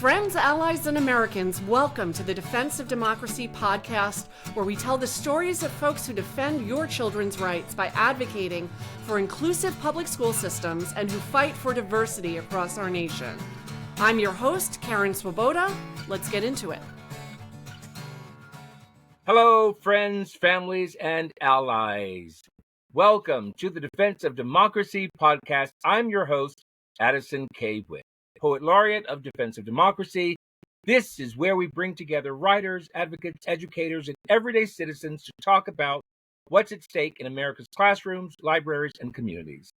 Friends, allies, and Americans, welcome to the Defense of Democracy podcast, where we tell the stories of folks who defend your children's rights by advocating for inclusive public school systems and who fight for diversity across our nation. I'm your host, Karen Swoboda. Let's get into it. Hello, friends, families, and allies. Welcome to the Defense of Democracy podcast. I'm your host, Addison K. Witt, Poet Laureate of Defense of Democracy. This is where we bring together writers, advocates, educators, and everyday citizens to talk about what's at stake in America's classrooms, libraries, and communities.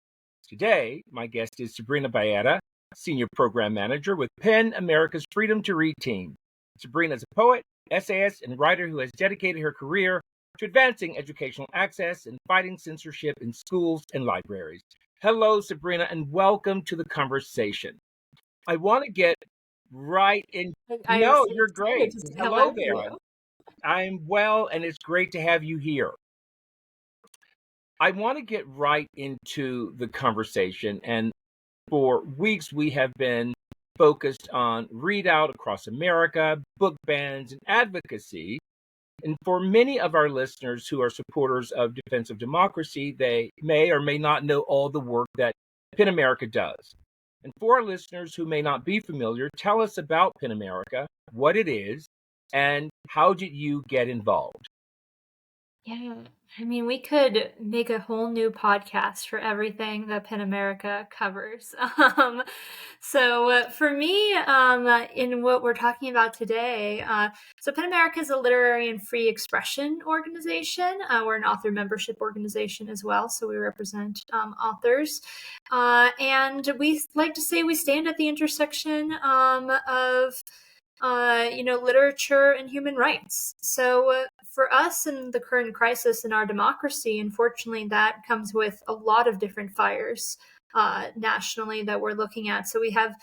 Today, my guest is Sabrina Baeta, Senior Program Manager with PEN America's Freedom to Read team. Sabrina is a poet, essayist, and writer who has dedicated her career to advancing educational access and fighting censorship in schools and libraries. Hello, Sabrina, and welcome to the conversation. I want to get right in. No, you're great. Hello there. I'm well, and it's great to have you here. I want to get right into the conversation, and for weeks we have been focused on Read Out across America, book bans, and advocacy. And for many of our listeners who are supporters of Defense of Democracy, they may or may not know all the work that PEN America does. And for our listeners who may not be familiar, tell us about PEN America, what it is, and how did you get involved? Yeah, I mean, we could make a whole new podcast for everything that PEN America covers. For me, in what we're talking about today, so PEN America is a literary and free expression organization. We're an author membership organization as well, so we represent authors. And we like to say we stand at the intersection of literature and human rights. So for us in the current crisis in our democracy, unfortunately, that comes with a lot of different fires nationally that we're looking at. So we have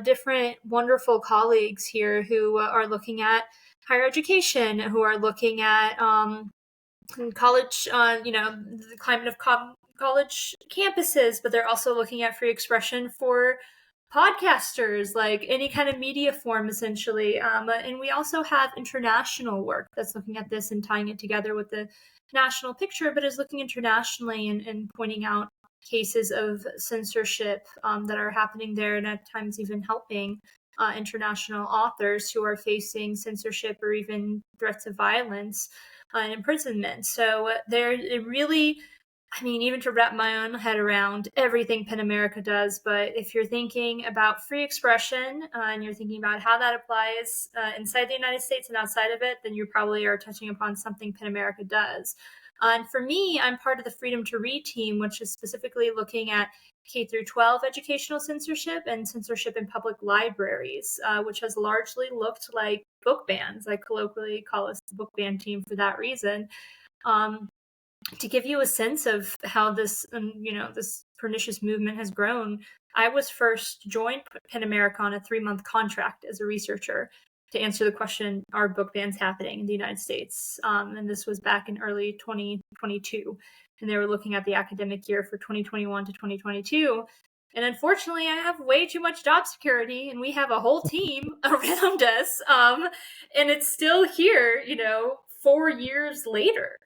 different wonderful colleagues here who are looking at higher education, who are looking at college, the climate of college campuses, but they're also looking at free expression for podcasters, like any kind of media form, essentially. And we also have international work that's looking at this and tying it together with the national picture, but is looking internationally and pointing out cases of censorship that are happening there, and at times even helping international authors who are facing censorship or even threats of violence and imprisonment. So it really, I mean, even to wrap my own head around everything PEN America does, but if you're thinking about free expression and you're thinking about how that applies inside the United States and outside of it, then you probably are touching upon something PEN America does. And for me, I'm part of the Freedom to Read team, which is specifically looking at K through 12 educational censorship and censorship in public libraries, which has largely looked like book bans. I colloquially call us the book ban team for that reason. To give you a sense of how this, this pernicious movement has grown, I was first joined PEN America on a 3-month contract as a researcher to answer the question, are book bans happening in the United States? And this was back in early 2022. And they were looking at the academic year for 2021 to 2022. And unfortunately, I have way too much job security, and we have a whole team around us. And it's still here, 4 years later.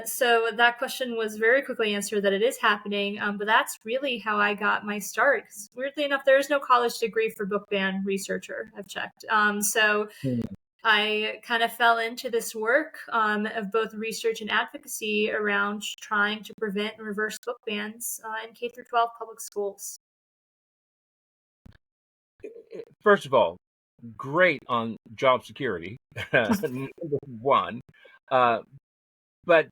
So that question was very quickly answered that it is happening. But that's really how I got my start. 'Cause weirdly enough, there is no college degree for book ban researcher. I've checked. I kind of fell into this work of both research and advocacy around trying to prevent and reverse book bans in K through 12 public schools. First of all, great on job security, number one. But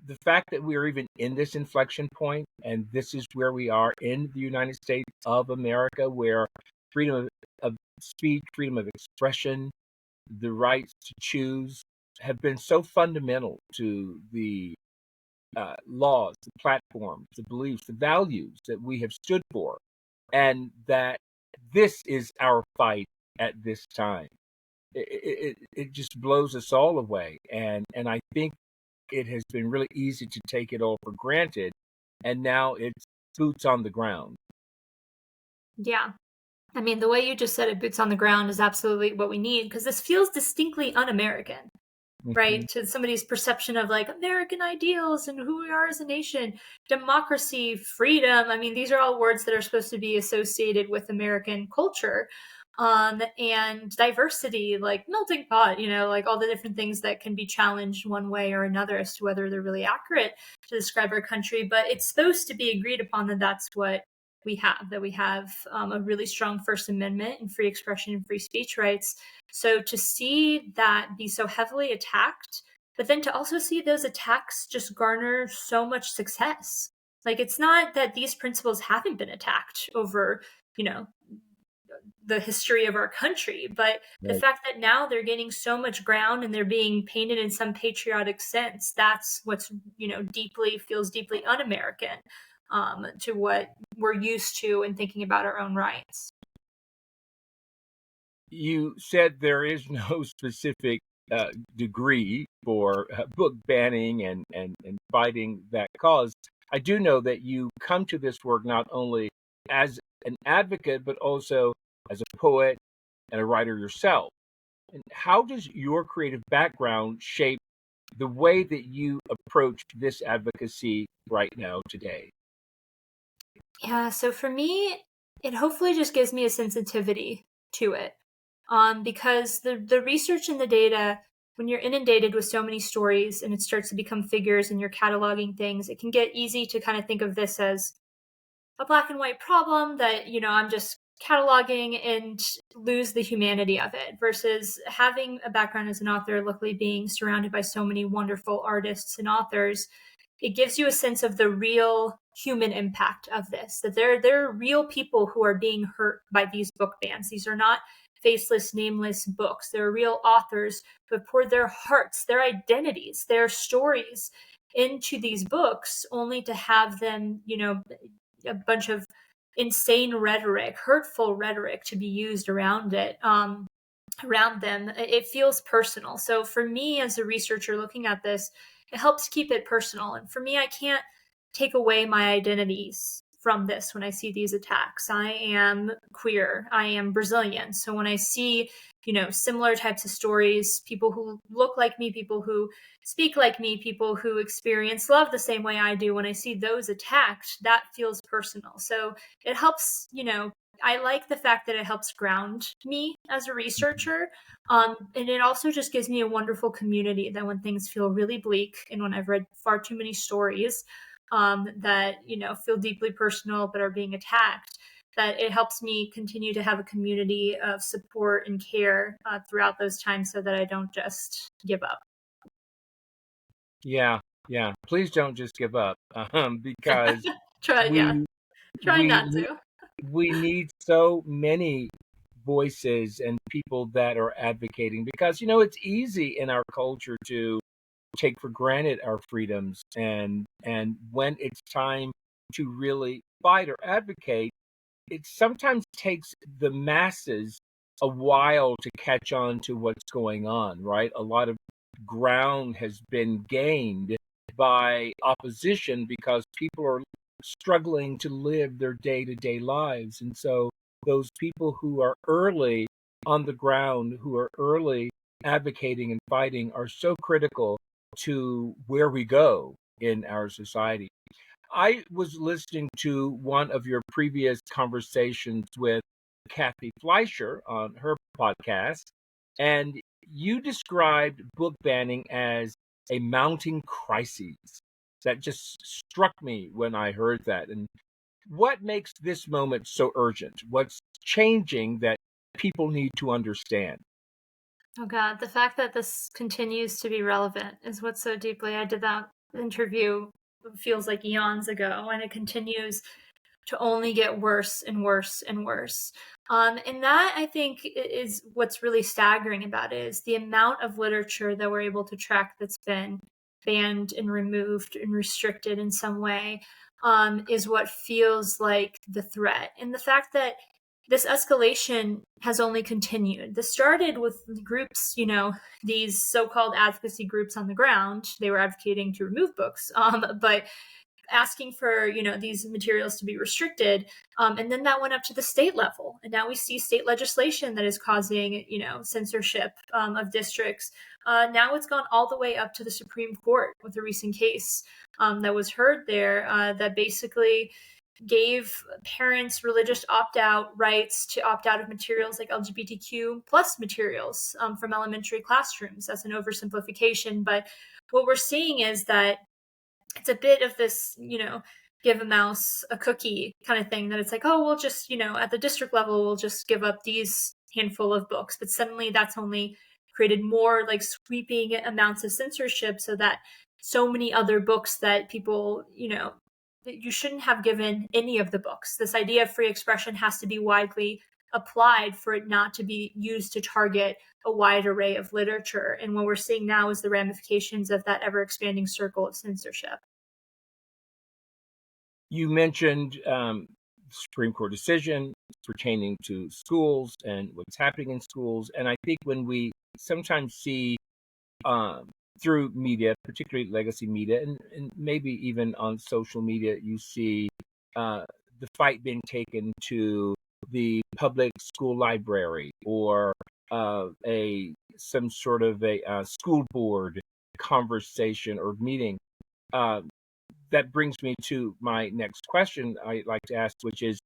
the fact that we're even in this inflection point, and this is where we are in the United States of America, where freedom of speech, freedom of expression, the rights to choose have been so fundamental to the laws, the platforms, the beliefs, the values that we have stood for, and that this is our fight at this time. It just blows us all away, and I think it has been really easy to take it all for granted, and now it's boots on the ground. Yeah. I mean, the way you just said it, boots on the ground, is absolutely what we need, because this feels distinctly un-American, Mhm. right? To somebody's perception of like American ideals and who we are as a nation, democracy, freedom. I mean, these are all words that are supposed to be associated with American culture. And diversity, like melting pot, like all the different things that can be challenged one way or another as to whether they're really accurate to describe our country. But it's supposed to be agreed upon that that's what we have a really strong First Amendment and free expression and free speech rights. So to see that be so heavily attacked, but then to also see those attacks just garner so much success. Like, it's not that these principles haven't been attacked over, you know, the history of our country, but the Right. fact that now they're gaining so much ground and they're being painted in some patriotic sense, that's what's, deeply feels deeply un-American, to what we're used to in thinking about our own rights. You said there is no specific degree for book banning and fighting that cause. I do know that you come to this work not only as an advocate, but also as a poet and a writer yourself. And how does your creative background shape the way that you approach this advocacy right now today? Yeah, so for me, it hopefully just gives me a sensitivity to it. Because the research and the data, when you're inundated with so many stories and it starts to become figures and you're cataloging things, it can get easy to kind of think of this as a black and white problem that, I'm just cataloging and lose the humanity of it, versus having a background as an author, luckily being surrounded by so many wonderful artists and authors. It gives you a sense of the real human impact of this, that there are real people who are being hurt by these book bans. These are not faceless, nameless books. There are real authors who have poured their hearts, their identities, their stories into these books, only to have them, a bunch of insane rhetoric, hurtful rhetoric, to be used around it. Around them, it feels personal. So for me as a researcher looking at this, it helps keep it personal. And for me, I can't take away my identities from this when I see these attacks. I am queer, I am Brazilian. So when I see, similar types of stories, people who look like me, people who speak like me, people who experience love the same way I do, when I see those attacked, that feels personal. So it helps, I like the fact that it helps ground me as a researcher. And it also just gives me a wonderful community, that when things feel really bleak and when I've read far too many stories that, feel deeply personal but are being attacked, that it helps me continue to have a community of support and care throughout those times, so that I don't just give up. Yeah, yeah. Please don't just give up, because Yeah, we trying we not ne- to. we need so many voices and people that are advocating, because it's easy in our culture to take for granted our freedoms, and when it's time to really fight or advocate, it sometimes takes the masses a while to catch on to what's going on, right? A lot of ground has been gained by opposition because people are struggling to live their day-to-day lives. And so those people who are early on the ground, who are early advocating and fighting, are so critical to where we go in our society. I was listening to one of your previous conversations with Kathy Fleischer on her podcast, and you described book banning as a mounting crisis. That just struck me when I heard that. And what makes this moment so urgent? What's changing that people need to understand? Oh God, the fact that this continues to be relevant is what's so deeply. I did that interview, feels like eons ago, and it continues to only get worse and worse and worse. And that, I think, is what's really staggering about it, is the amount of literature that we're able to track that's been banned and removed and restricted in some way, is what feels like the threat. And the fact that this escalation has only continued. This started with groups, these so-called advocacy groups on the ground. They were advocating to remove books, but asking for, these materials to be restricted. And then that went up to the state level. And now we see state legislation that is causing, censorship of districts. Now it's gone all the way up to the Supreme Court with a recent case that was heard there that basically gave parents religious opt-out rights to opt out of materials like LGBTQ plus materials from elementary classrooms. That's an oversimplification, but what we're seeing is that it's a bit of this, give a mouse a cookie kind of thing, that it's like, oh, we'll just, at the district level, we'll just give up these handful of books. But suddenly that's only created more like sweeping amounts of censorship, so that so many other books that people, that you shouldn't have given any of the books. This idea of free expression has to be widely applied for it not to be used to target a wide array of literature. And what we're seeing now is the ramifications of that ever expanding circle of censorship. You mentioned Supreme Court decision pertaining to schools and what's happening in schools. And I think when we sometimes see through media, particularly legacy media, and maybe even on social media, you see the fight being taken to the public school library or some sort of a school board conversation or meeting. That brings me to my next question I'd like to ask, which is,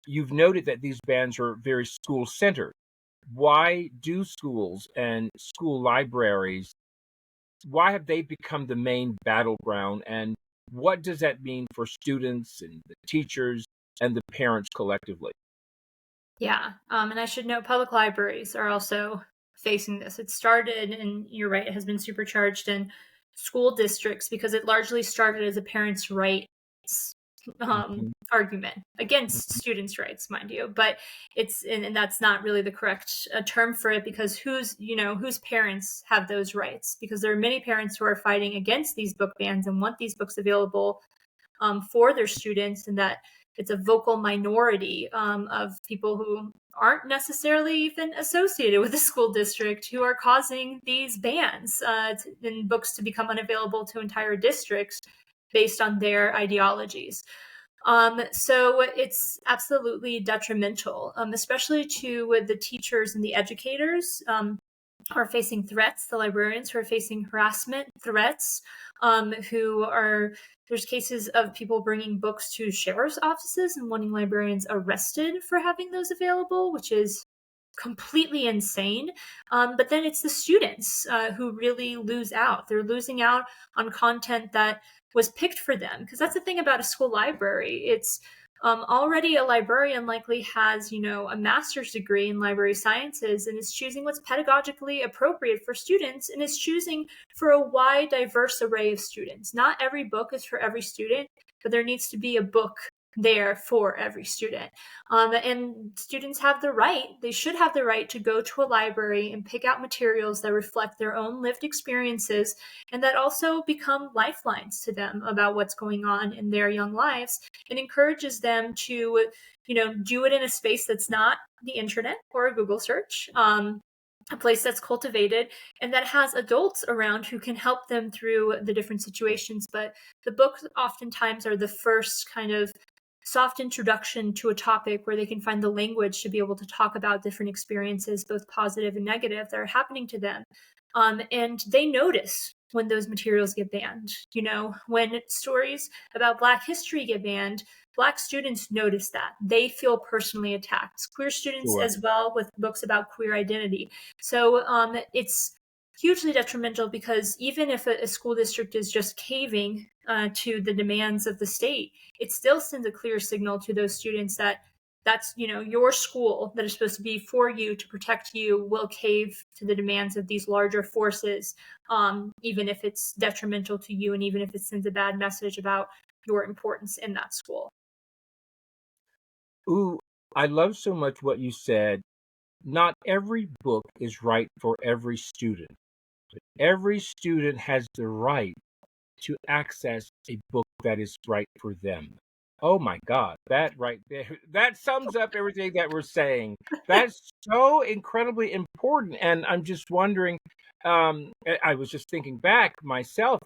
you've noted that these bans are very school-centered. Why do schools and school libraries, why have they become the main battleground, and what does that mean for students and the teachers and the parents collectively? Yeah, and I should note public libraries are also facing this. It started, and you're right, it has been supercharged in school districts because it largely started as a parents' rights argument against students' rights, mind you. But it's and that's not really the correct term for it, because whose parents have those rights? Because there are many parents who are fighting against these book bans and want these books available for their students, and that it's a vocal minority of people who aren't necessarily even associated with the school district who are causing these bans in books to become unavailable to entire districts based on their ideologies. So it's absolutely detrimental, especially to the teachers and the educators who are facing threats, the librarians who are facing harassment threats, there's cases of people bringing books to sheriff's offices and wanting librarians arrested for having those available, which is completely insane. But then it's the students who really lose out. They're losing out on content that was picked for them. Because that's the thing about a school library. It's already a librarian likely has, a master's degree in library sciences and is choosing what's pedagogically appropriate for students, and is choosing for a wide, diverse array of students. Not every book is for every student, but there needs to be a book there for every student. And students have the right, they should have the right to go to a library and pick out materials that reflect their own lived experiences and that also become lifelines to them about what's going on in their young lives, and encourages them to, do it in a space that's not the internet or a Google search. A place that's cultivated and that has adults around who can help them through the different situations. But the books oftentimes are the first kind of soft introduction to a topic where they can find the language to be able to talk about different experiences, both positive and negative, that are happening to them. And they notice when those materials get banned. When stories about Black history get banned, Black students notice that. They feel personally attacked. Queer students Sure. as well, with books about queer identity. So it's hugely detrimental, because even if a school district is just caving to the demands of the state, it still sends a clear signal to those students that that's, your school that is supposed to be for you, to protect you, will cave to the demands of these larger forces, even if it's detrimental to you, and even if it sends a bad message about your importance in that school. Ooh, I love so much what you said. Not every book is right for every student, but every student has the right to access a book that is right for them. Oh my God, that right there, that sums up everything that we're saying. That's so incredibly important. And I'm just wondering, I was just thinking back myself,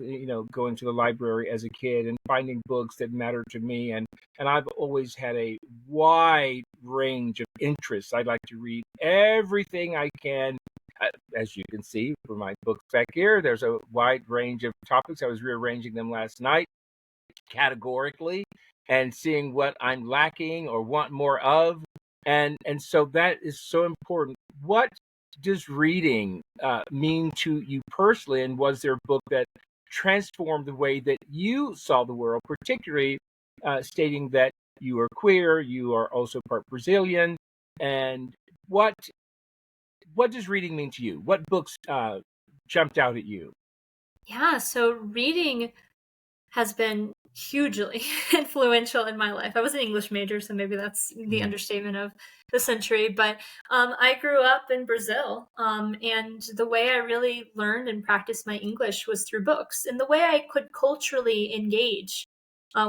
going to the library as a kid and finding books that mattered to me. And I've always had a wide range of interests. I'd like to read everything I can. As you can see from my books back here, there's a wide range of topics. I was rearranging them last night categorically and seeing what I'm lacking or want more of. And so that is so important. What does reading mean to you personally? And was there a book that transformed the way that you saw the world, particularly stating that you are queer, you are also part Brazilian, and what what does reading mean to you? What books jumped out at you? Yeah, so reading has been hugely influential in my life. I was an English major, so maybe that's the Mm. understatement of the century. But I grew up in Brazil, and the way I really learned and practiced my English was through books. And the way I could culturally engage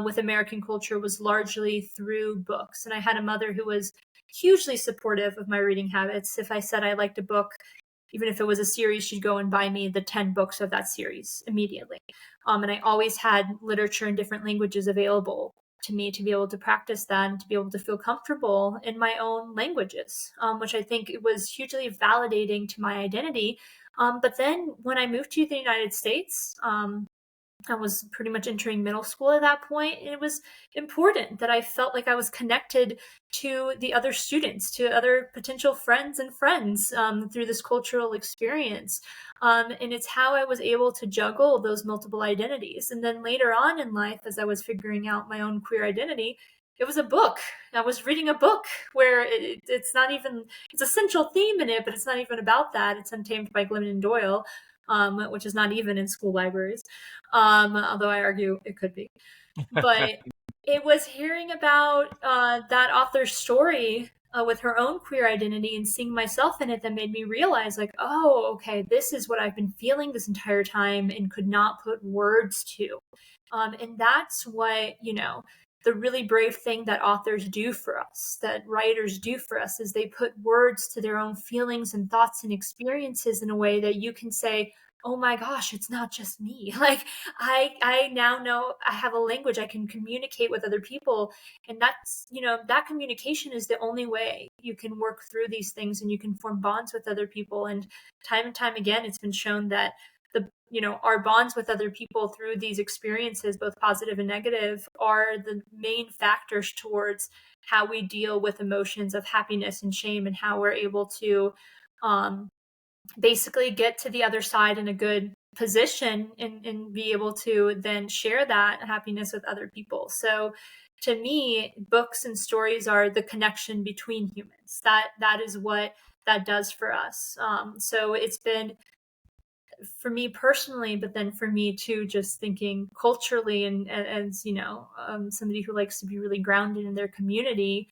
with American culture was largely through books. And I had a mother who was hugely supportive of my reading habits. If I said I liked a book, even if it was a series, she'd go and buy me the 10 books of that series immediately. And I always had literature in different languages available to me to be able to practice that and to be able to feel comfortable in my own languages, which I think was hugely validating to my identity. But then when I moved to the United States, I was pretty much entering middle school at that point. And it was important that I felt like I was connected to the other students, to other potential friends through this cultural experience. And it's how I was able to juggle those multiple identities. And then later on in life, as I was figuring out my own queer identity, it was a book. I was reading a book where it's not even, it's a central theme in it, but it's not even about that. It's Untamed by Glennon Doyle, which is not even in school libraries, although I argue it could be. But it was hearing about that author's story with her own queer identity and seeing myself in it that made me realize, like, oh, okay, this is what I've been feeling this entire time and could not put words to. And that's what, the really brave thing that authors do for us, that writers do for us, is they put words to their own feelings and thoughts and experiences in a way that you can say, oh my gosh, it's not just me. Like I now know I have a language I can communicate with other people. And that's, that communication is the only way you can work through these things and you can form bonds with other people. And time again, it's been shown that our bonds with other people through these experiences, both positive and negative, are the main factors towards how we deal with emotions of happiness and shame and how we're able to basically get to the other side in a good position and be able to then share that happiness with other people. So to me, books and stories are the connection between humans. That is what that does for us. So it's been, for me personally, but then for me too, just thinking culturally and as somebody who likes to be really grounded in their community,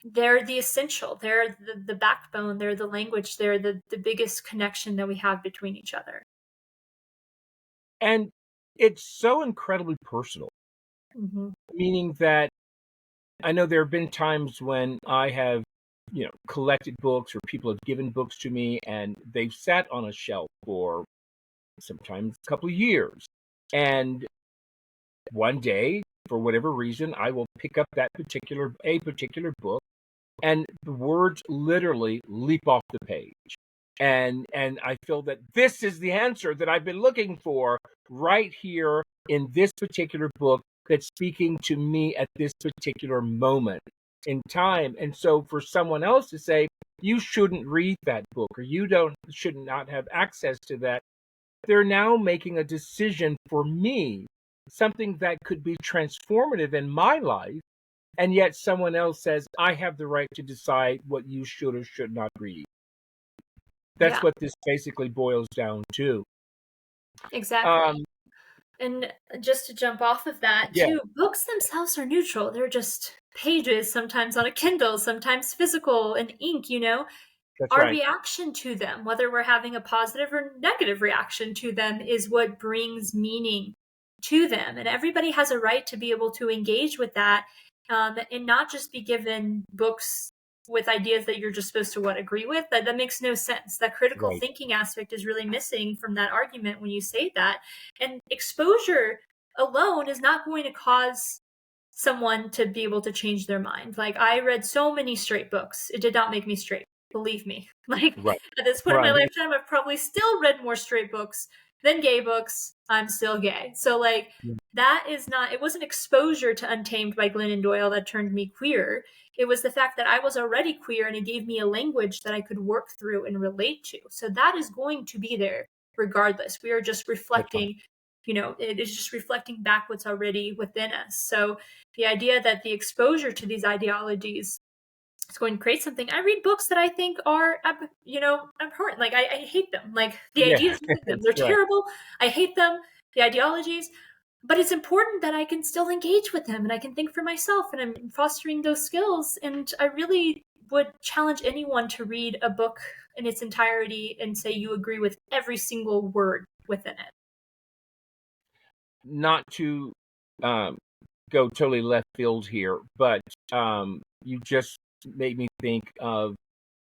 they're the essential, they're the backbone, they're the language, they're the biggest connection that we have between each other. And it's so incredibly personal, Hmm. meaning that I know there have been times when I have, collected books or people have given books to me and they've sat on a shelf for sometimes a couple of years. And one day, for whatever reason, I will pick up a particular book and the words literally leap off the page. And I feel that this is the answer that I've been looking for right here in this particular book that's speaking to me at this particular moment in time. And so for someone else to say, you shouldn't read that book or should not have access to that, they're now making a decision for me, something that could be transformative in my life. And yet someone else says, I have the right to decide what you should or should not read. That's Yeah, what this basically boils down to. exactly. Um, And just to jump off of that yeah, too, books themselves are neutral. They're just pages, sometimes on a Kindle, sometimes physical and ink, that's our right. reaction to them, whether we're having a positive or negative reaction to them, is what brings meaning to them. And everybody has a right to be able to engage with that, and not just be given books with ideas that you're just supposed to agree with. That makes no sense. That critical Right. thinking aspect is really missing from that argument when you say that. And exposure alone is not going to cause someone to be able to change their mind. Like, I read so many straight books. It did not make me straight. Believe me. Like, Right. at this point in my Right. lifetime, I've probably still read more straight books than gay books. I'm still gay. So, like, that is not, it wasn't exposure to Untamed by Glennon Doyle that turned me queer. It was the fact that I was already queer, and it gave me a language that I could work through and relate to. So that is going to be there regardless. We are just That's right. reflecting, it is just reflecting back what's already within us. So the idea that the exposure to these ideologies is going to create something. I read books that I think are, abhorrent. Like, I hate them. Like, the Yeah. ideas behind them, they're That's right. terrible. I hate them, the ideologies. But it's important that I can still engage with them and I can think for myself, and I'm fostering those skills. And I really would challenge anyone to read a book in its entirety and say you agree with every single word within it. Not to um, go totally left field here, but you just made me think of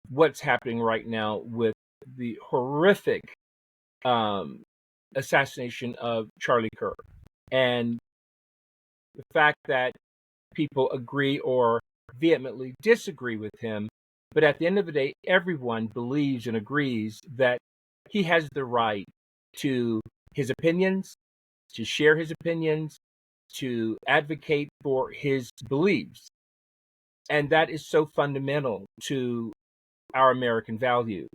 what's happening right now with the horrific um, assassination of Charlie Kirk, and the fact that people agree or vehemently disagree with him. But at the end of the day, everyone believes and agrees that he has the right to his opinions, to share his opinions, to advocate for his beliefs. And that is so fundamental to our American values.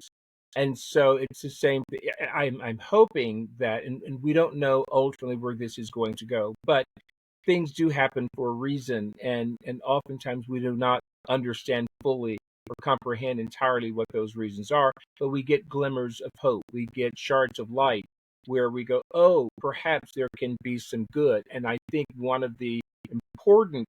And so it's the same thing. I'm hoping that, and we don't know ultimately where this is going to go, but things do happen for a reason. And oftentimes we do not understand fully or comprehend entirely what those reasons are, but we get glimmers of hope. We get shards of light where we go, oh, perhaps there can be some good. And I think one of the important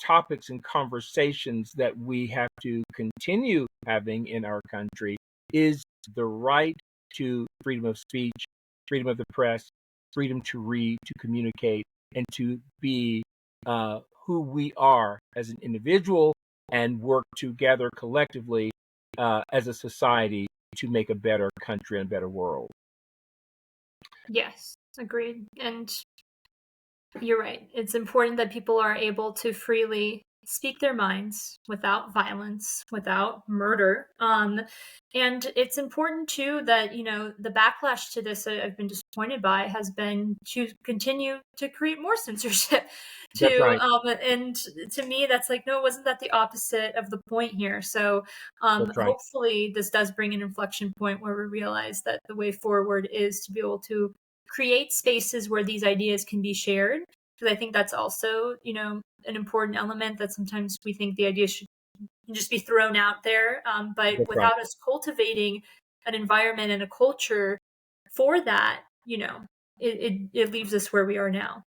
topics and conversations that we have to continue having in our country is the right to freedom of speech, freedom of the press, freedom to read, to communicate, and to be who we are as an individual and work together collectively as a society to make a better country and a better world. Yes, agreed. And you're right. It's important that people are able to freely speak their minds without violence, without murder. And it's important too that, the backlash to this I've been disappointed by has been to continue to create more censorship. That's right. And to me, that's like, no, wasn't that the opposite of the point here? So That's right. hopefully this does bring an inflection point where we realize that the way forward is to be able to create spaces where these ideas can be shared, because I think that's also, an important element, that sometimes we think the ideas should just be thrown out there, but That's right. without us cultivating an environment and a culture for that, it leaves us where we are now.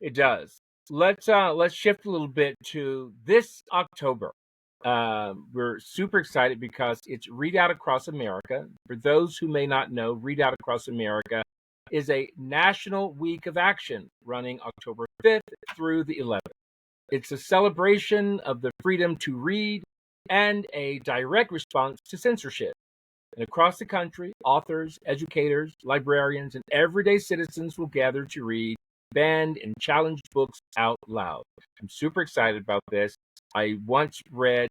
It does. Let's shift a little bit to this October. We're super excited because it's Read Out Across America. For those who may not know, Read Out Across America is a national week of action running October 5th through the 11th. It's a celebration of the freedom to read and a direct response to censorship. And across the country, authors, educators, librarians, and everyday citizens will gather to read banned and challenged books out loud. I'm super excited about this. I once read,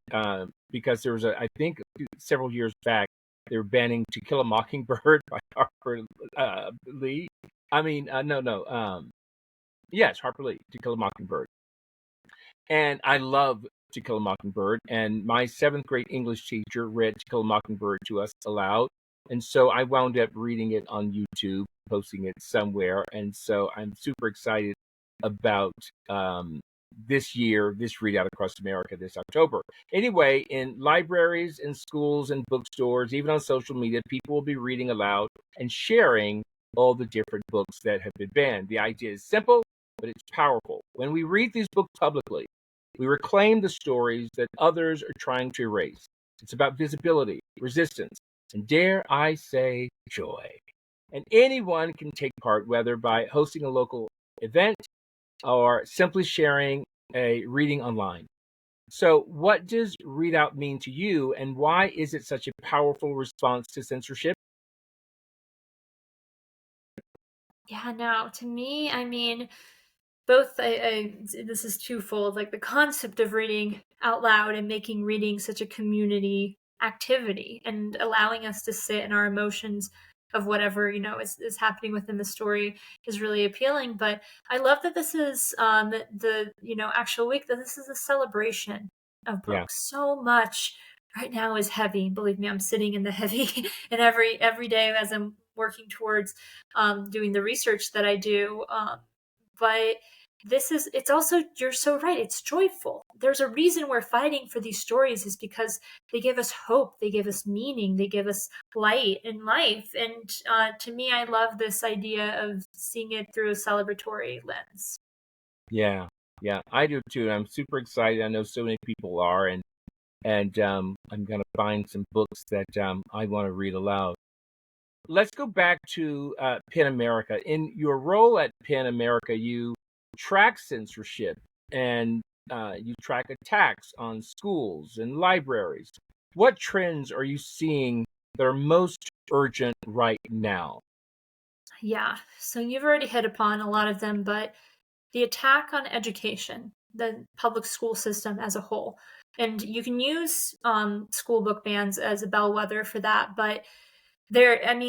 because there was I think several years back, they were banning To Kill a Mockingbird by Harper Lee. I mean, no. Yes, Harper Lee, To Kill a Mockingbird. And I love To Kill a Mockingbird. And my seventh grade English teacher read To Kill a Mockingbird to us aloud. And so I wound up reading it on YouTube, posting it somewhere. And so I'm super excited about this year, this Read Out Across America this October. Anyway, in libraries and schools and bookstores, even on social media, people will be reading aloud and sharing all the different books that have been banned. The idea is simple, but it's powerful. When we read these books publicly, we reclaim the stories that others are trying to erase. It's about visibility, resistance, and dare I say, joy. and anyone can take part, whether by hosting a local event or simply sharing a reading online. So, what does read out mean to you, and why is it such a powerful response to censorship? Yeah, no, to me, I mean, both this is twofold, like the concept of reading out loud and making reading such a community activity and allowing us to sit in our emotions of whatever is happening within the story is really appealing. But I love that this is the actual week, that this is a celebration of Yeah, books. So much right now is heavy. Believe me, I'm sitting in the heavy and every day as I'm working towards doing the research that I do. But it's also, you're so right, it's joyful. There's a reason we're fighting for these stories, is because they give us hope, they give us meaning, they give us light in life. And to me, I love this idea of seeing it through a celebratory lens. yeah, yeah. I do too. I'm super excited. I know so many people are, and I'm gonna find some books that I want to read aloud. Let's go back to PEN America. In your role at PEN America, you track censorship and you track attacks on schools and libraries. What trends are you seeing that are most urgent right now? Yeah, so you've already hit upon a lot of them, but the attack on education, the public school system as a whole. And you can use school book bans as a bellwether for that, but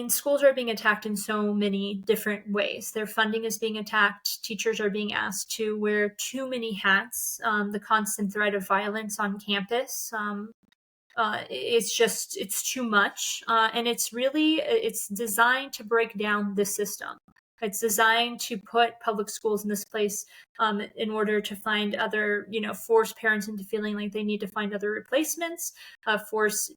schools are being attacked in so many different ways. Their funding is being attacked. Teachers are being asked to wear too many hats. The constant threat of violence on campus. It's too much, and it's designed to break down the system. It's designed to put public schools in this place in order to find other, force parents into feeling like they need to find other replacements, force,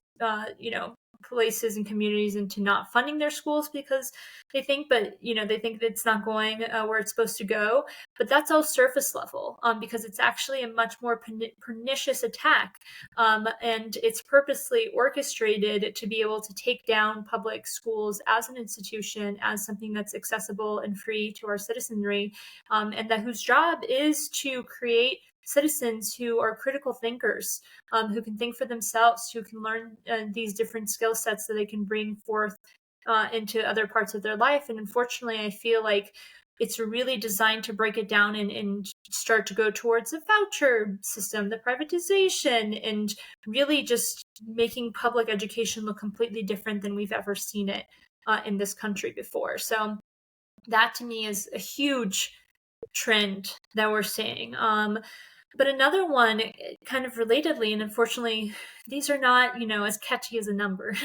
places and communities into not funding their schools because they think that it's not going where it's supposed to go. But that's all surface level, because it's actually a much more pernicious attack, and it's purposely orchestrated to be able to take down public schools as an institution, as something that's accessible and free to our citizenry, and that whose job is to create citizens who are critical thinkers, who can think for themselves, who can learn these different skill sets that they can bring forth into other parts of their life. And unfortunately, I feel like it's really designed to break it down and start to go towards the voucher system, the privatization, and really just making public education look completely different than we've ever seen it in this country before. So that to me is a huge trend that we're seeing. But another one, kind of relatedly, and unfortunately, these are not, as catchy as a number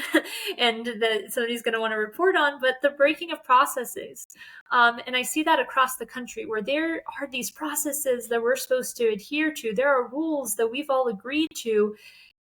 and that somebody's going to want to report on, but the breaking of processes. And I see that across the country where there are these processes that we're supposed to adhere to. There are rules that we've all agreed to,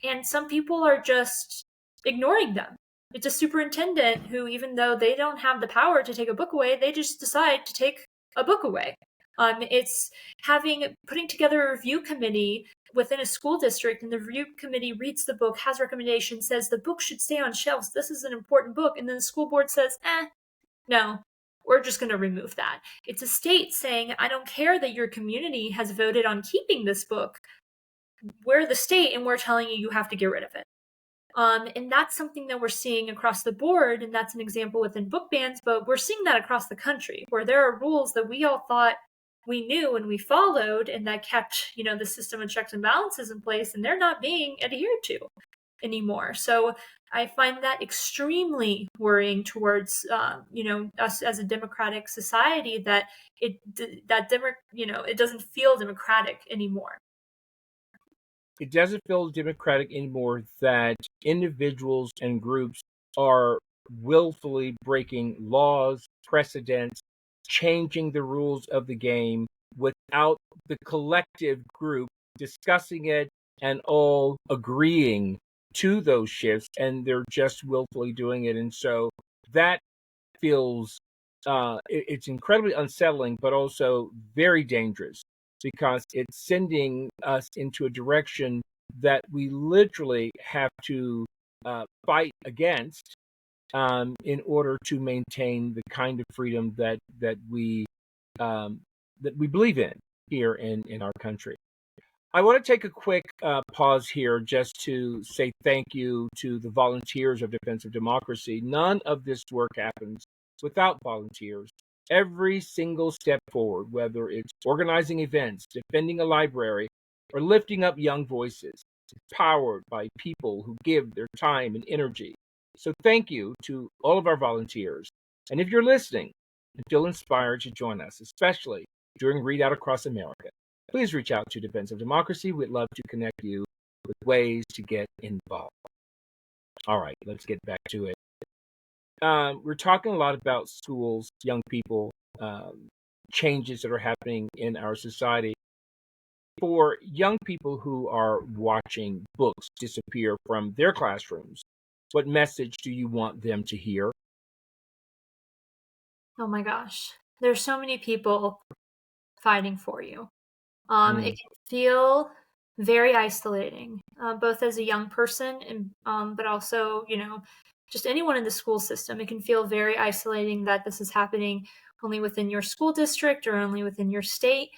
and some people are just ignoring them. It's a superintendent who, even though they don't have the power to take a book away, they just decide to take a book away. It's putting together a review committee within a school district, and the review committee reads the book, has recommendations, says the book should stay on shelves. This is an important book. And then the school board says, no, we're just going to remove that. It's a state saying, I don't care that your community has voted on keeping this book. We're the state, and we're telling you you have to get rid of it. And that's something that we're seeing across the board, and that's an example within book bans, but we're seeing that across the country, where there are rules that we all thought we knew and we followed, and that kept, the system of checks and balances in place, and they're not being adhered to anymore. So I find that extremely worrying towards, us as a democratic society, that it doesn't feel democratic anymore. It doesn't feel democratic anymore that individuals and groups are willfully breaking laws, precedents, changing the rules of the game without the collective group discussing it and all agreeing to those shifts, and they're just willfully doing it. And so that feels it's incredibly unsettling, but also very dangerous because it's sending us into a direction that we literally have to fight against in order to maintain the kind of freedom um, that we believe in here in our country. I want to take a quick pause here just to say thank you to the volunteers of Defense of Democracy. None of this work happens without volunteers. Every single step forward, whether it's organizing events, defending a library, or lifting up young voices, is powered by people who give their time and energy. So thank you to all of our volunteers. And if you're listening and feel inspired to join us, especially during Read Out Across America, please reach out to Defense of Democracy. We'd love to connect you with ways to get involved. All right, let's get back to it. We're talking a lot about schools, young people, changes that are happening in our society. For young people who are watching books disappear from their classrooms, what message do you want them to hear? Oh my gosh. There's so many people fighting for you. It can feel very isolating, both as a young person and but also, just anyone in the school system. It can feel very isolating that this is happening only within your school district or only within your state.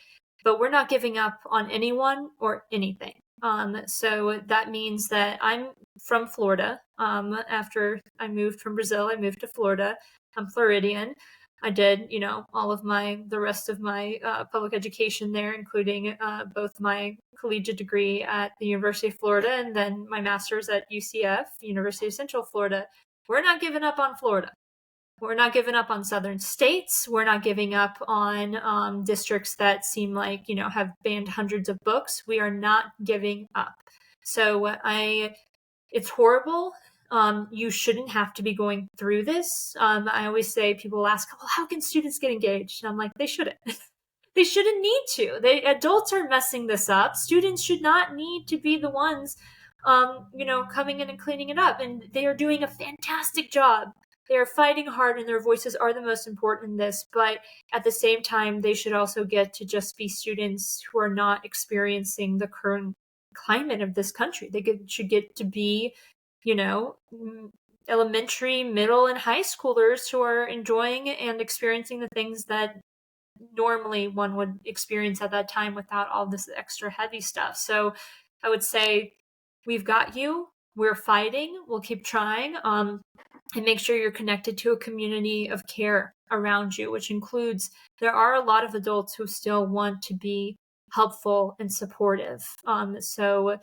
But we're not giving up on anyone or anything. So that means that I'm from Florida. After I moved from Brazil, I moved to Florida. I'm Floridian. I did, all of the rest of my public education there, including both my collegiate degree at the University of Florida and then my master's at UCF, University of Central Florida. We're not giving up on Florida. We're not giving up on southern states. We're not giving up on districts that seem like, have banned hundreds of books. We are not giving up. So it's horrible. You shouldn't have to be going through this. I always say, people ask, well, how can students get engaged? And I'm like, they shouldn't. They shouldn't need to. Adults are messing this up. Students should not need to be the ones, coming in and cleaning it up. And they are doing a fantastic job. They are fighting hard and their voices are the most important in this. But at the same time, they should also get to just be students who are not experiencing the current climate of this country. Should get to be, elementary, middle, and high schoolers who are enjoying and experiencing the things that normally one would experience at that time without all this extra heavy stuff. So I would say, we've got you. We're fighting. We'll keep trying. And make sure you're connected to a community of care around you, which includes, there are a lot of adults who still want to be helpful and supportive. So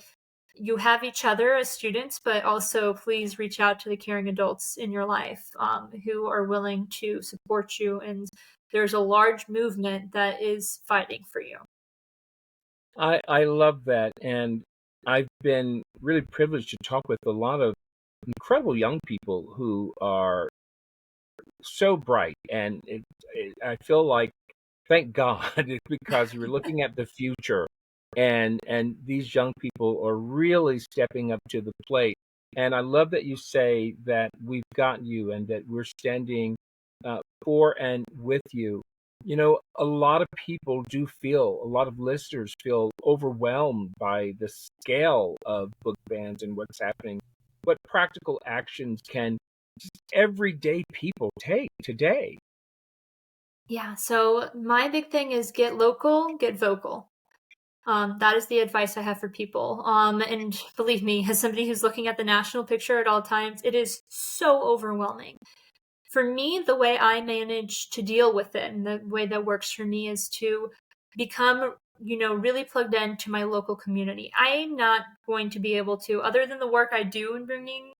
you have each other as students, but also please reach out to the caring adults in your life who are willing to support you. And there's a large movement that is fighting for you. I love that. And I've been really privileged to talk with a lot of incredible young people who are so bright. And I feel like, thank God, because we're looking at the future. And these young people are really stepping up to the plate. And I love that you say that we've got you and that we're standing for and with you. A lot of people do feel, a lot of listeners feel overwhelmed by the scale of book bans and what's happening. What practical actions can just everyday people take today? Yeah, so my big thing is get local, get vocal. That is the advice I have for people. And believe me, as somebody who's looking at the national picture at all times, it is so overwhelming. For me, the way I manage to deal with it and the way that works for me is to become, really plugged into my local community. I'm not going to be able to, other than the work I do in bringing,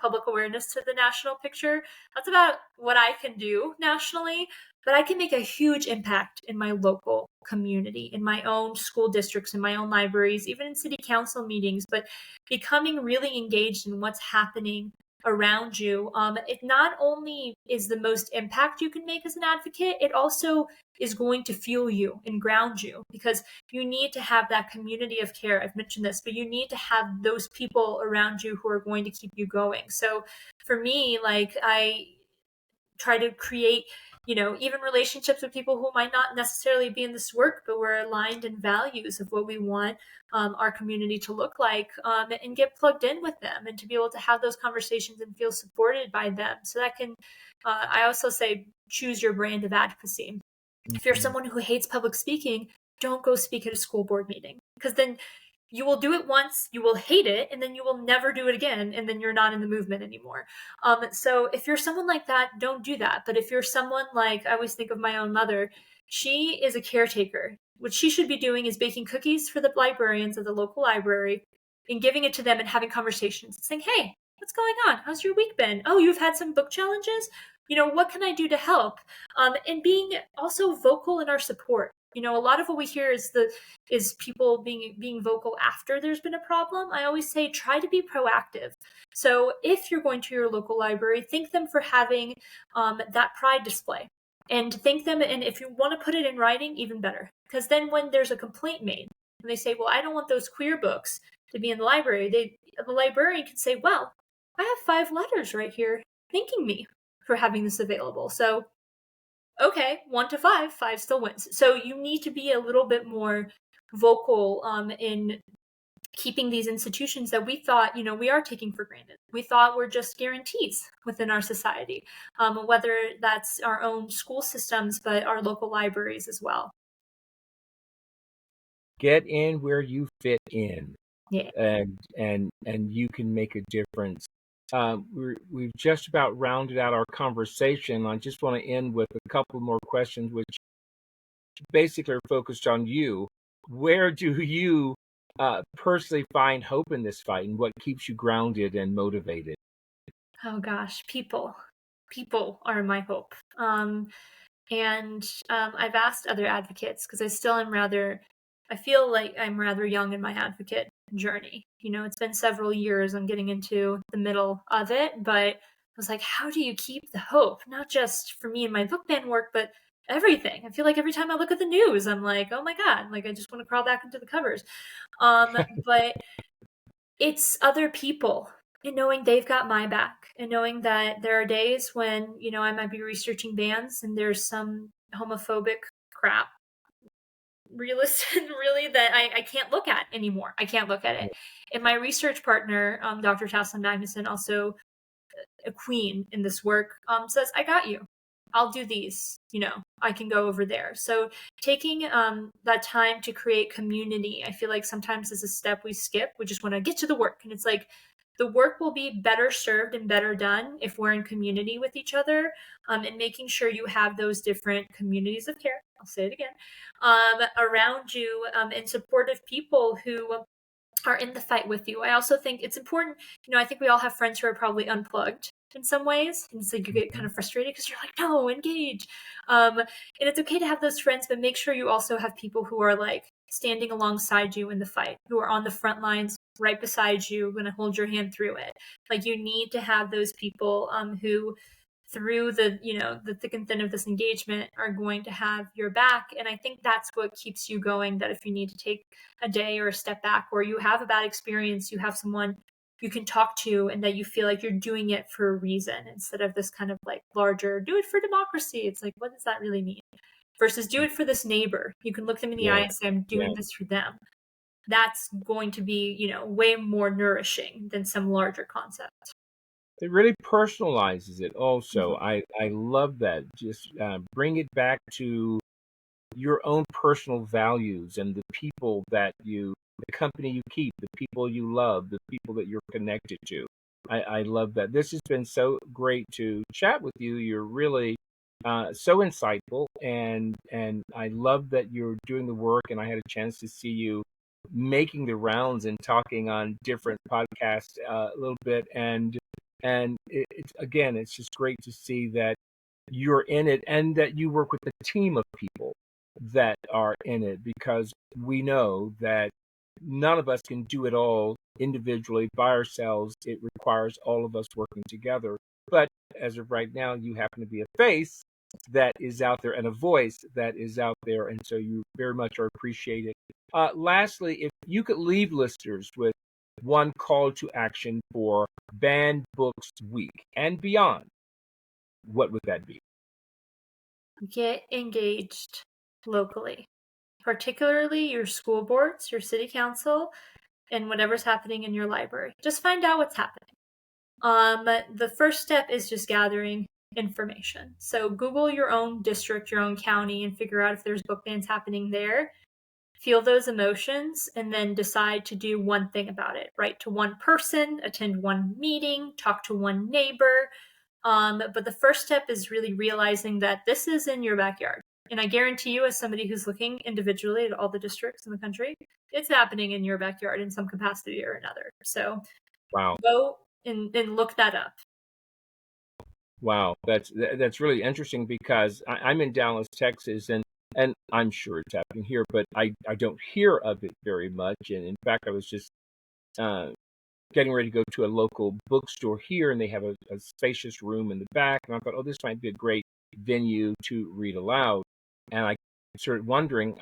public awareness to the national picture, that's about what I can do nationally. But I can make a huge impact in my local community, in my own school districts, in my own libraries, even in city council meetings. But becoming really engaged in what's happening around you, it not only is the most impact you can make as an advocate, it also is going to fuel you and ground you, because you need to have that community of care. I've mentioned this, but you need to have those people around you who are going to keep you going. So for me, I try to create, even relationships with people who might not necessarily be in this work, but we're aligned in values of what we want our community to look like, and get plugged in with them, and to be able to have those conversations and feel supported by them. So that can, I also say, choose your brand of advocacy. If you're someone who hates public speaking, don't go speak at a school board meeting, because then you will do it once, you will hate it, and then you will never do it again, and then you're not in the movement anymore. So if you're someone like that, don't do that. But if you're someone like, I always think of my own mother, she is a caretaker. What she should be doing is baking cookies for the librarians of the local library and giving it to them and having conversations, saying, hey, what's going on? How's your week been? Oh, you've had some book challenges? What can I do to help? And being also vocal in our support. A lot of what we hear is people being vocal after there's been a problem. I always say, try to be proactive. So if you're going to your local library, thank them for having that pride display, and thank them. And if you want to put it in writing, even better, because then when there's a complaint made and they say, well, I don't want those queer books to be in the library, the librarian can say, well, I have 5 letters right here thanking me for having this available. So okay, 1 to 5, 5 still wins. So you need to be a little bit more vocal in keeping these institutions that we thought, we are taking for granted. We thought were just guarantees within our society, whether that's our own school systems, but our local libraries as well. Get in where you fit in. Yeah. And you can make a difference. We've just about rounded out our conversation. I just want to end with a couple more questions, which basically are focused on you. Where do you personally find hope in this fight, and what keeps you grounded and motivated? Oh gosh, people are my hope. And I've asked other advocates, because I feel like I'm rather young in my advocate journey. It's been several years. I'm getting into the middle of it, but I was like, how do you keep the hope? Not just for me and my book ban work, but everything. I feel like every time I look at the news, I'm like, oh my God, like I just want to crawl back into the covers. But it's other people, and knowing they've got my back, and knowing that there are days when, I might be researching bans and there's some homophobic crap really that I can't look at anymore. I can't look at it. And my research partner, Dr. Taslim Magnuson, also a queen in this work, says, I got you. I'll do these, I can go over there. So taking that time to create community, I feel like sometimes is a step we skip. We just want to get to the work. And it's like, the work will be better served and better done if we're in community with each other, and making sure you have those different communities of care, I'll say it again, around you, and supportive people who are in the fight with you. I also think it's important, I think we all have friends who are probably unplugged in some ways, and so you get kind of frustrated because you're like, no, engage. And it's okay to have those friends, but make sure you also have people who are like standing alongside you in the fight, who are on the front lines right beside you, going to hold your hand through it. Like, you need to have those people who, through the thick and thin of this engagement, are going to have your back. And I think that's what keeps you going, that if you need to take a day or a step back, or you have a bad experience, you have someone you can talk to, and that you feel like you're doing it for a reason, instead of this kind of like larger, do it for democracy. It's like, what does that really mean? Versus do it for this neighbor. You can look them in the eye and say, I'm doing this for them. That's going to be, way more nourishing than some larger concept. It really personalizes it also. I love that. Just bring it back to your own personal values and the people the company you keep, the people you love, the people that you're connected to. I love that. This has been so great to chat with you. You're really so insightful, and I love that you're doing the work, and I had a chance to see you making the rounds and talking on different podcasts a little bit, and it's just great to see that you're in it, and that you work with a team of people that are in it, because we know that none of us can do it all individually by ourselves. It requires all of us working together. But as of right now, you happen to be a face that is out there and a voice that is out there, and so you very much are appreciated. Lastly, if you could leave listeners with one call to action for Banned Books Week and beyond, what would that be? get engaged locally, particularly your school boards, your city council, and whatever's happening in your library. Just find out what's happening. The first step is just gathering information. So Google your own district, your own county, and figure out if there's book bans happening there. Feel those emotions and then decide to do one thing about it. Write to one person, attend one meeting, talk to one neighbor. But the first step is really realizing that this is in your backyard. And I guarantee you, as somebody who's looking individually at all the districts in the country, it's happening in your backyard in some capacity or another. So Wow. go and look that up. Wow, that's really interesting because I'm in Dallas, Texas, and I'm sure it's happening here, but I don't hear of it very much. And in fact, I was just uh, getting ready to go to a local bookstore here, and they have a spacious room in the back, and I thought, oh, this might be a great venue to read aloud. And I started wondering,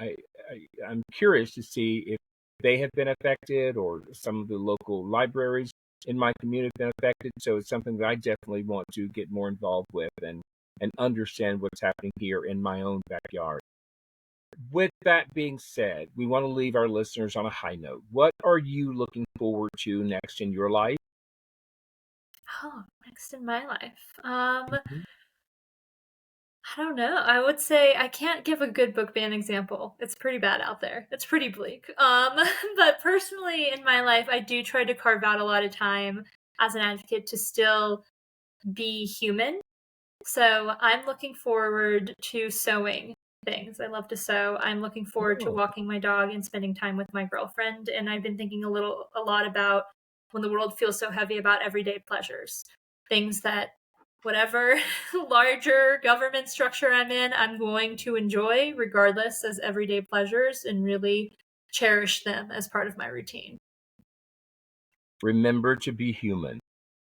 I'm curious to see if they have been affected or some of the local libraries in my community have been affected. So it's something that I definitely want to get more involved with and understand what's happening here in my own backyard. With that being said, we want to leave our listeners on a high note. What are you looking forward to next in your life? Oh, next in my life. Mhm. I don't know. I would say I can't give a good book ban example. It's pretty bad out there. It's pretty bleak. But personally in my life, I do try to carve out a lot of time as an advocate to still be human. So I'm looking forward to sewing things. I love to sew. I'm looking forward to Oh, walking my dog and spending time with my girlfriend. And I've been thinking a lot about when the world feels so heavy about everyday pleasures, things that whatever larger government structure I'm in, I'm going to enjoy regardless as everyday pleasures and really cherish them as part of my routine. remember to be human.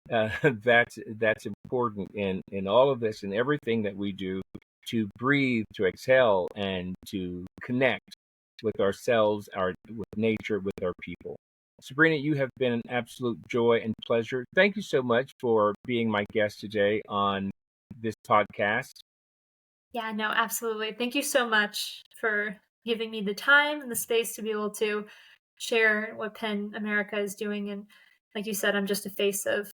That's important in all of this and everything that we do to breathe, to exhale, and to connect with ourselves, with nature, with our people. Sabrina, you have been an absolute joy and pleasure. Thank you so much for being my guest today on this podcast. Yeah, no, absolutely. Thank you so much for giving me the time and the space to be able to share what Penn America is doing. And like you said, I'm just a face of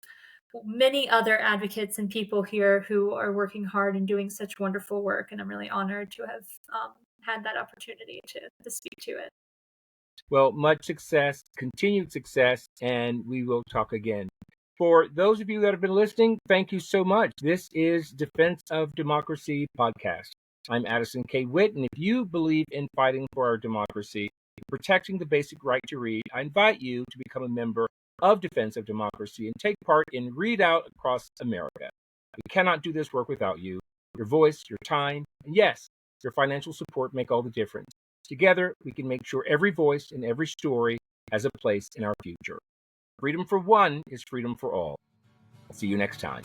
many other advocates and people here who are working hard and doing such wonderful work. And I'm really honored to have had that opportunity to speak to it. Well, much success, continued success, and we will talk again. For those of you that have been listening, thank you so much. This is Defense of Democracy podcast. I'm Addison K. Witt, and if you believe in fighting for our democracy, protecting the basic right to read, I invite you to become a member of Defense of Democracy and take part in Read Out across America. We cannot do this work without you. Your voice, your time, and yes, your financial support make all the difference. Together, we can make sure every voice and every story has a place in our future. Freedom for one is freedom for all. See you next time.